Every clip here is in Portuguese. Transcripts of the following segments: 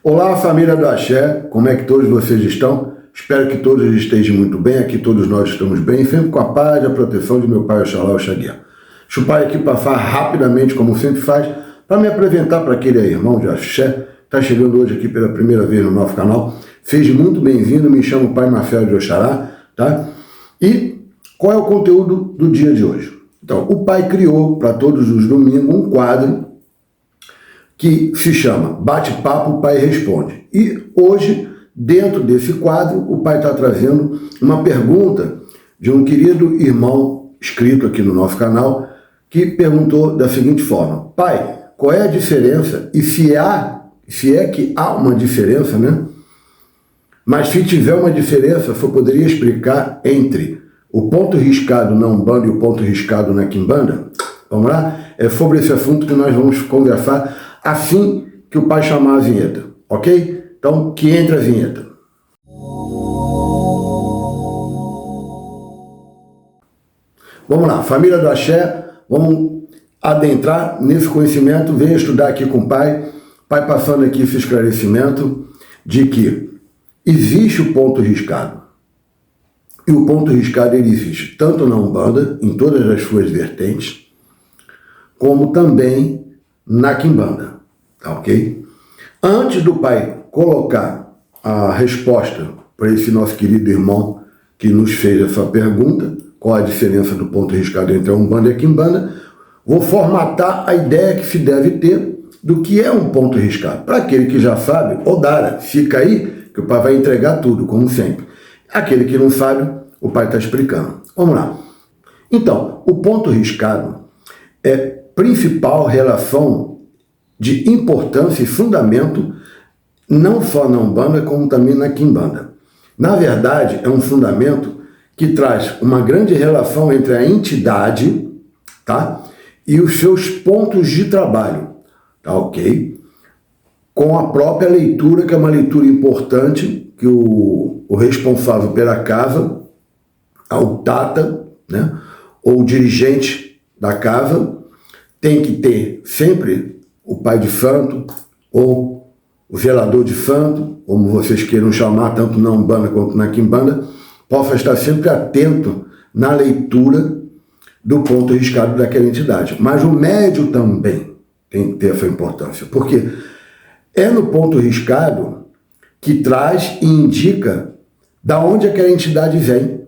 Olá, família do Axé, como é que todos vocês estão? Espero que todos estejam muito bem, aqui todos nós estamos bem, sempre com a paz e a proteção de meu pai Oxalá Oxaguiá. Deixa o pai aqui passar rapidamente, como sempre faz, para me apresentar para aquele aí, irmão de Axé, que está chegando hoje aqui pela primeira vez no nosso canal. Seja muito bem-vindo, me chamo Pai Marcelo de Oxalá, tá? E qual é o conteúdo do dia de hoje? Então, o pai criou para todos os domingos um quadro que se chama Bate-Papo, o Pai Responde. E hoje, dentro desse quadro, o pai está trazendo uma pergunta de um querido irmão inscrito aqui no nosso canal, que perguntou da seguinte forma: pai, qual é a diferença? E se é que há uma diferença, né? Mas se tiver uma diferença, você poderia explicar entre o ponto riscado na Umbanda e o ponto riscado na Quimbanda? Vamos lá? É sobre esse assunto que nós vamos conversar assim que o pai chamar a vinheta, ok? Então, que entre a vinheta. Vamos lá, família do Axé, vamos adentrar nesse conhecimento, venha estudar aqui com o pai passando aqui esse esclarecimento de que existe o ponto riscado. E o ponto riscado ele existe tanto na Umbanda, em todas as suas vertentes, como também na Quimbanda, tá ok? Antes do pai colocar a resposta para esse nosso querido irmão que nos fez essa pergunta, qual a diferença do ponto riscado entre a Umbanda e a Quimbanda, vou formatar a ideia que se deve ter do que é um ponto riscado. Para aquele que já sabe, Odara, fica aí que o pai vai entregar tudo, como sempre. Aquele que não sabe, o pai está explicando. Vamos lá. Então, o ponto riscado é principal relação de importância e fundamento não só na Umbanda, como também na Quimbanda. Na verdade, é um fundamento que traz uma grande relação entre a entidade, tá, e os seus pontos de trabalho, tá ok? Com a própria leitura, que é uma leitura importante, que o responsável pela casa, o Tata, né, ou o dirigente da casa, tem que ter sempre o pai de santo, ou o zelador de santo, como vocês queiram chamar, tanto na Umbanda quanto na Quimbanda, possa estar sempre atento na leitura do ponto riscado daquela entidade. Mas o médium também tem que ter essa importância, porque é no ponto riscado que traz e indica da onde aquela entidade vem,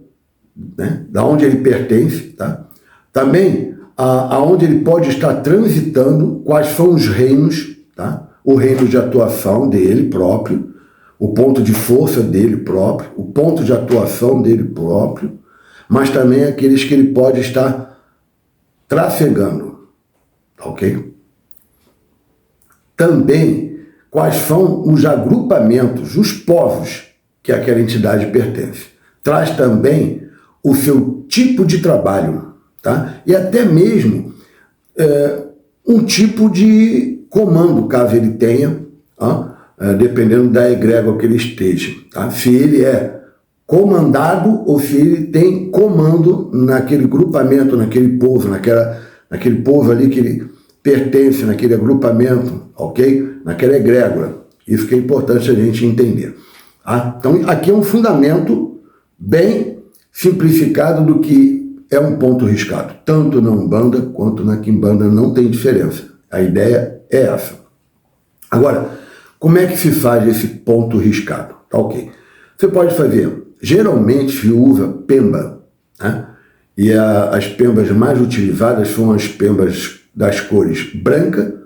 né? Da onde ele pertence, tá? Também aonde ele pode estar transitando, quais são os reinos, tá? O reino de atuação dele próprio, o ponto de força dele próprio, o ponto de atuação dele próprio, mas também aqueles que ele pode estar trafegando, ok? Também quais são os agrupamentos, os povos que aquela entidade pertence. Traz também o seu tipo de trabalho, tá? E até mesmo um tipo de comando, caso ele tenha, dependendo da egrégora que ele esteja, tá? Se ele é comandado ou se ele tem comando naquele grupamento, naquele povo, naquele povo ali que ele pertence, naquele agrupamento, ok? Naquela egrégora. Isso que é importante a gente entender. Tá? Então, aqui é um fundamento bem simplificado do que é um ponto riscado. Tanto na Umbanda quanto na Quimbanda não tem diferença. A ideia é essa. Agora, como é que se faz esse ponto riscado? Tá ok. Você pode fazer, geralmente se usa pemba, né? E as pembas mais utilizadas são as pembas das cores branca,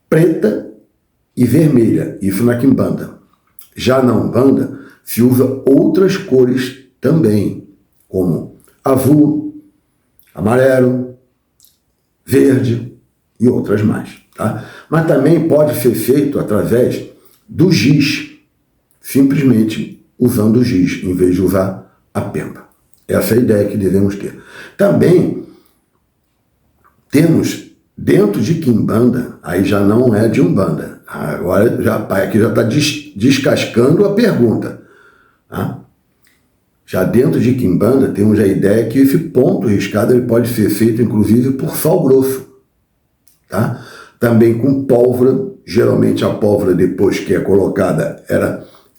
preta e vermelha. Isso na Quimbanda. Já na Umbanda se usa outras cores também, como azul, amarelo, verde e outras mais, tá? Mas também pode ser feito através do giz, simplesmente usando o giz, em vez de usar a pemba. Essa é a ideia que devemos ter. Também temos, dentro de Quimbanda, aí já não é de Umbanda, agora aqui já está descascando a pergunta, tá? Já dentro de Quimbanda temos a ideia que esse ponto riscado ele pode ser feito inclusive por sal grosso, tá? também com pólvora. Geralmente a pólvora, depois que é colocada,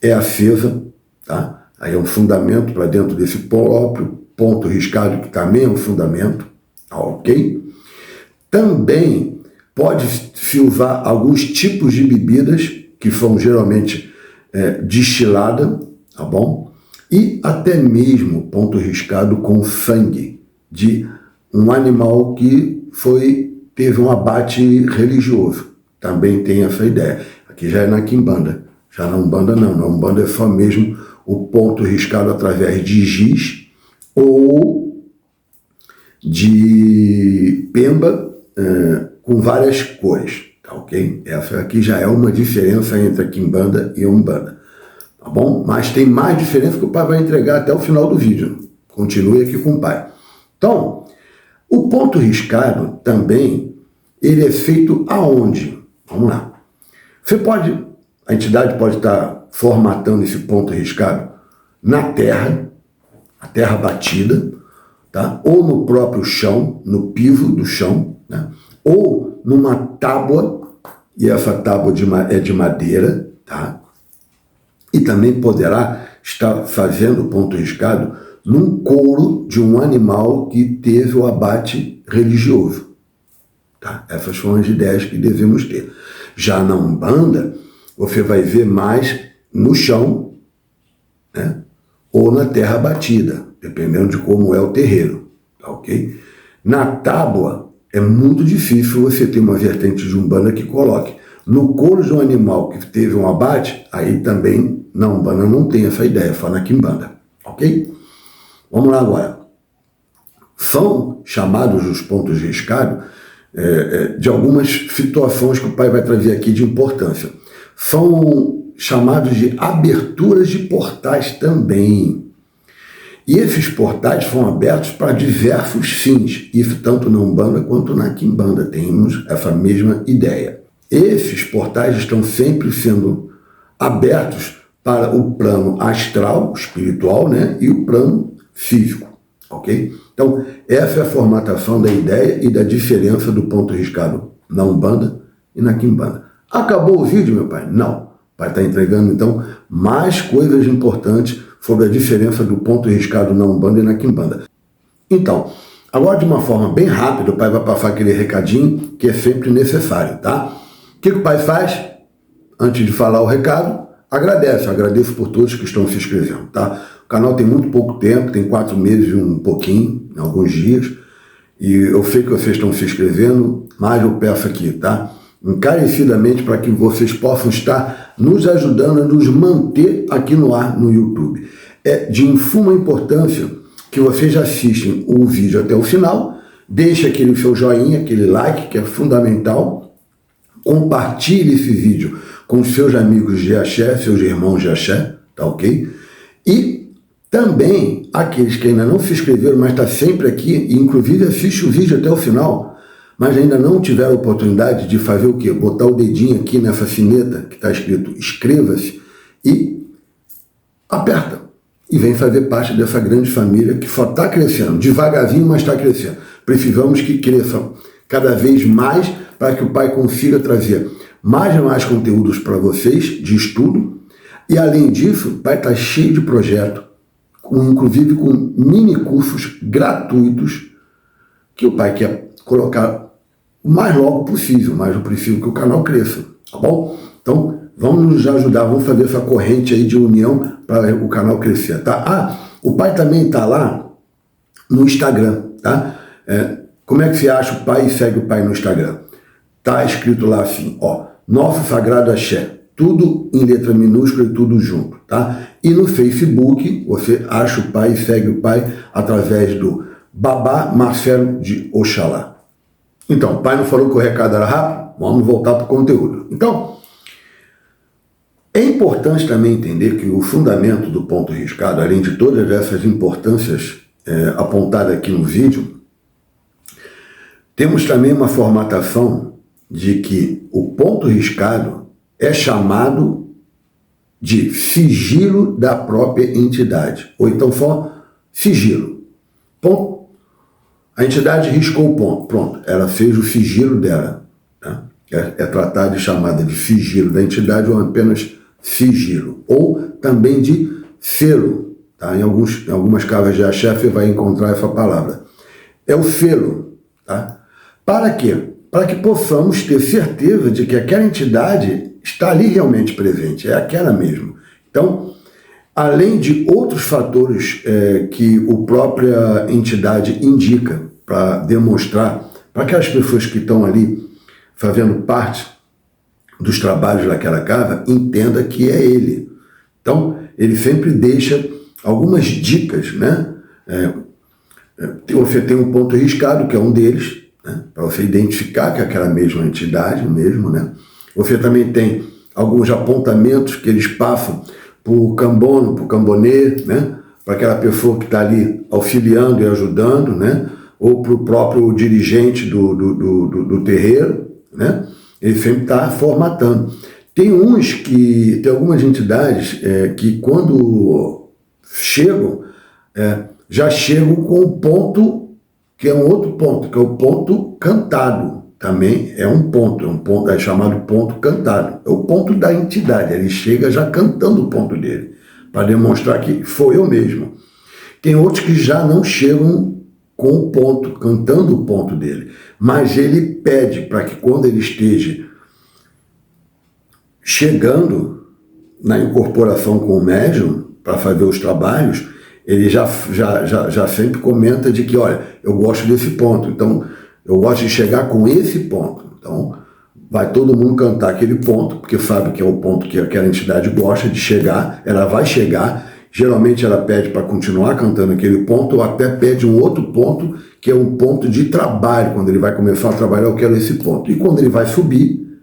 é acesa, tá? Aí é um fundamento para dentro desse próprio ponto riscado, que também é um fundamento, ok? Também pode-se usar alguns tipos de bebidas, que são geralmente destiladas, tá bom? E até mesmo ponto riscado com sangue de um animal que teve um abate religioso. Também tem essa ideia. Aqui já é na quimbanda. Já na umbanda não. Na umbanda é só mesmo o ponto riscado através de giz ou de pemba com várias cores. Tá ok? Essa aqui já é uma diferença entre a quimbanda e a umbanda. Tá bom? Mas tem mais diferença que o pai vai entregar até o final do vídeo. Continue aqui com o pai. Então, o ponto riscado também, ele é feito aonde? Vamos lá. A entidade pode estar formatando esse ponto riscado na terra, a terra batida, tá? Ou no próprio chão, no piso do chão, né? Ou numa tábua, e essa tábua é de madeira, tá? E também poderá estar fazendo o ponto riscado num couro de um animal que teve o abate religioso. Tá? Essas são as ideias que devemos ter. Já na Umbanda, você vai ver mais no chão, né? Ou na terra batida, dependendo de como é o terreiro. Tá, ok? Na tábua, é muito difícil você ter uma vertente de Umbanda que coloque. No couro de um animal que teve um abate, aí também na Umbanda não tem essa ideia, só na Quimbanda. Ok? Vamos lá agora. São chamados os pontos riscados de algumas situações que o pai vai trazer aqui de importância. São chamados de aberturas de portais também. E esses portais são abertos para diversos fins. Isso tanto na Umbanda quanto na Quimbanda. Temos essa mesma ideia. Esses portais estão sempre sendo abertos para o plano astral, espiritual, né? E o plano físico. Ok? Então, essa é a formatação da ideia e da diferença do ponto riscado na Umbanda e na Quimbanda. Acabou o vídeo, meu pai? Não. O pai está entregando, então, mais coisas importantes sobre a diferença do ponto riscado na Umbanda e na Quimbanda. Então, agora de uma forma bem rápida, o pai vai passar aquele recadinho que é sempre necessário, tá? O que o pai faz? Antes de falar o recado, agradeço por todos que estão se inscrevendo, tá? O canal tem muito pouco tempo, tem 4 meses e um pouquinho, alguns dias, e eu sei que vocês estão se inscrevendo, mas eu peço aqui, tá? Encarecidamente para que vocês possam estar nos ajudando a nos manter aqui no ar no YouTube. É de suma importância que vocês assistem o vídeo até o final, deixe aquele seu joinha, aquele like, que é fundamental, compartilhe esse vídeo com seus amigos de axé, seus irmãos de axé, tá ok? E também aqueles que ainda não se inscreveram, mas está sempre aqui, e inclusive assiste o vídeo até o final, mas ainda não tiveram a oportunidade de fazer o quê? Botar o dedinho aqui nessa sineta que está escrito inscreva-se e aperta. E vem fazer parte dessa grande família que só está crescendo, devagarzinho, mas está crescendo. Precisamos que cresçam cada vez mais para que o pai consiga trazer mais e mais conteúdos para vocês de estudo. E além disso, o pai está cheio de projetos, inclusive com mini cursos gratuitos que o pai quer colocar o mais logo possível, mas eu prefiro que o canal cresça, tá bom? Então, vamos nos ajudar, vamos fazer essa corrente aí de união para o canal crescer, tá? O pai também está lá no Instagram, tá? Como é que você acha o pai e segue o pai no Instagram? Tá escrito lá assim, ó, Nosso Sagrado Axé, tudo em letra minúscula e tudo junto, tá? E no Facebook, você acha o pai e segue o pai através do Babá Marcelo de Oxalá. Então, o pai não falou que o recado era rápido? Vamos voltar para o conteúdo. Então, é importante também entender que o fundamento do ponto riscado, além de todas essas importâncias apontadas aqui no vídeo, temos também uma formatação de que o ponto riscado é chamado de sigilo da própria entidade, ou então só sigilo. Ponto. A entidade riscou o ponto, pronto, ela fez o sigilo dela. Tá? é tratada e chamada de sigilo da entidade ou apenas sigilo, ou também de selo. Tá? Em algumas casas de axé você vai encontrar essa palavra. É o selo. Tá? Para quê? Para que possamos ter certeza de que aquela entidade está ali realmente presente, é aquela mesmo. Então, além de outros fatores que a própria entidade indica para demonstrar, para aquelas pessoas que estão ali fazendo parte dos trabalhos daquela casa, entenda que é ele. Então, ele sempre deixa algumas dicas, né? Você tem um ponto riscado, que é um deles, né? Para você identificar que é aquela mesma entidade mesmo, né? Você também tem alguns apontamentos que eles passam por cambono, por cambonê, né? Para aquela pessoa que está ali auxiliando e ajudando, né? Ou para o próprio dirigente do terreiro, né? Ele sempre está formatando. Tem algumas entidades que ponto chegam, já chegam com o ponto, que é um outro ponto, que é o ponto cantado. Também é um ponto, é chamado ponto cantado. É o ponto da entidade, ele chega já cantando o ponto dele, para demonstrar que foi eu mesmo. Tem outros que já não chegam com o ponto, cantando o ponto dele, mas ele pede para que quando ele esteja chegando na incorporação com o médium, para fazer os trabalhos, ele já sempre comenta de que, olha, eu gosto desse ponto, então eu gosto de chegar com esse ponto. Então, vai todo mundo cantar aquele ponto, porque sabe que é o ponto que aquela entidade gosta de chegar, ela vai chegar, geralmente ela pede para continuar cantando aquele ponto, ou até pede um outro ponto, que é um ponto de trabalho. Quando ele vai começar a trabalhar, eu quero esse ponto. E quando ele vai subir,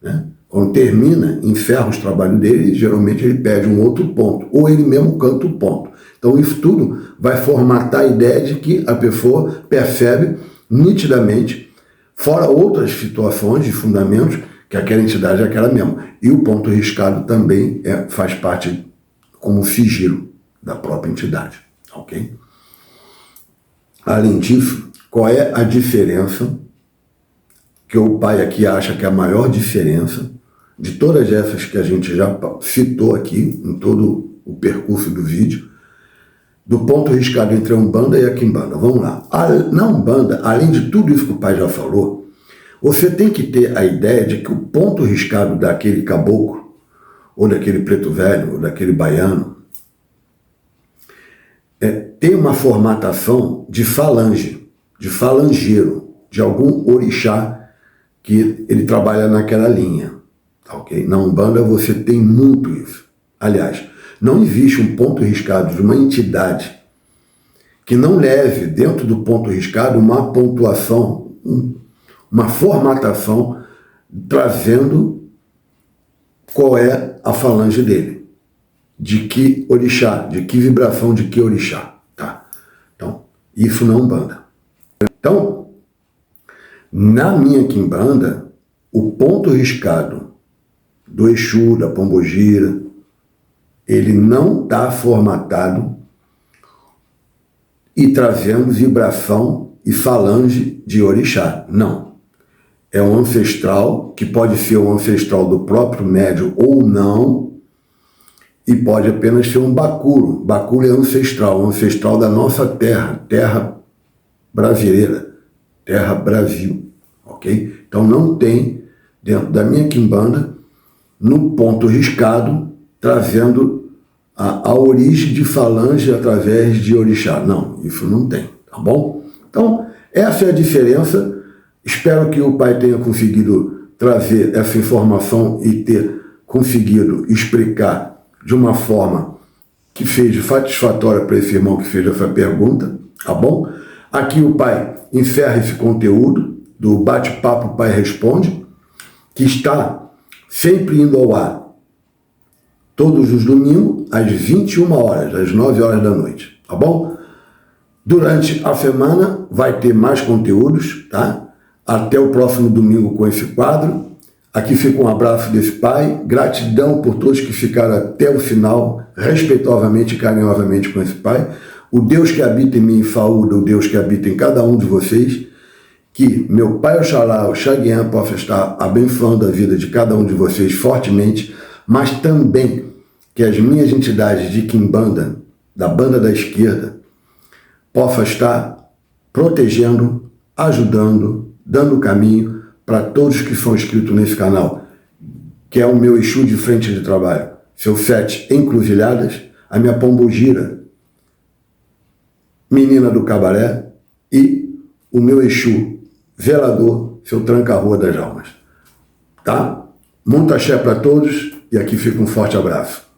né, quando termina, encerra os trabalhos dele, geralmente ele pede um outro ponto, ou ele mesmo canta o ponto. Então isso tudo vai formatar a ideia de que a pessoa percebe nitidamente, fora outras situações de fundamentos, que aquela entidade é aquela mesma. E o ponto riscado também faz parte como sigilo da própria entidade. Ok? Além disso, qual é a diferença que o pai aqui acha que é a maior diferença de todas essas que a gente já citou aqui em todo o percurso do vídeo, do ponto riscado entre a Umbanda e a Quimbanda? Vamos lá. Na Umbanda, além de tudo isso que o pai já falou, você tem que ter a ideia de que o ponto riscado daquele caboclo, ou daquele preto velho, ou daquele baiano, tem uma formatação de falange, de falangeiro, de algum orixá que ele trabalha naquela linha. Okay? Na Umbanda você tem muito isso. Aliás, não existe um ponto riscado de uma entidade que não leve dentro do ponto riscado uma pontuação, uma formatação, trazendo qual é a falange dele, de que orixá, de que vibração, de que orixá. Tá? Então, isso na Umbanda. Então, na minha Quimbanda, o ponto riscado do Exu, da Pombogira, ele não está formatado e trazendo vibração e falange de orixá. Não. É um ancestral, que pode ser um ancestral do próprio médium ou não, e pode apenas ser um bacuro. Bacuro é ancestral da nossa terra, terra brasileira, terra Brasil. Ok? Então não tem, dentro da minha Quimbanda, no ponto riscado, trazendo a origem de falange através de orixá. Não, isso não tem, tá bom? Então, essa é a diferença. Espero que o pai tenha conseguido trazer essa informação e ter conseguido explicar de uma forma que seja satisfatória para esse irmão que fez essa pergunta, tá bom? Aqui o pai encerra esse conteúdo do Bate-Papo Pai Responde, que está sempre indo ao ar todos os domingos, às 21 horas, às 9 horas da noite, tá bom? Durante a semana vai ter mais conteúdos, tá? Até o próximo domingo com esse quadro. Aqui fica um abraço desse pai, gratidão por todos que ficaram até o final, respeitosamente e carinhosamente com esse pai. O Deus que habita em mim, saúde, o Deus que habita em cada um de vocês, que meu Pai Oxalá, o Xaguian, possa estar abençoando a vida de cada um de vocês fortemente, mas também que as minhas entidades de Quimbanda, da banda da esquerda, possa estar protegendo, ajudando, dando caminho para todos que são inscritos nesse canal, que é o meu Exu de frente de trabalho, seu Sete Encruzilhadas, a minha Pombogira, menina do cabaré, e o meu Exu Velador, seu Tranca-Rua das Almas. Tá? Muito axé para todos e aqui fica um forte abraço.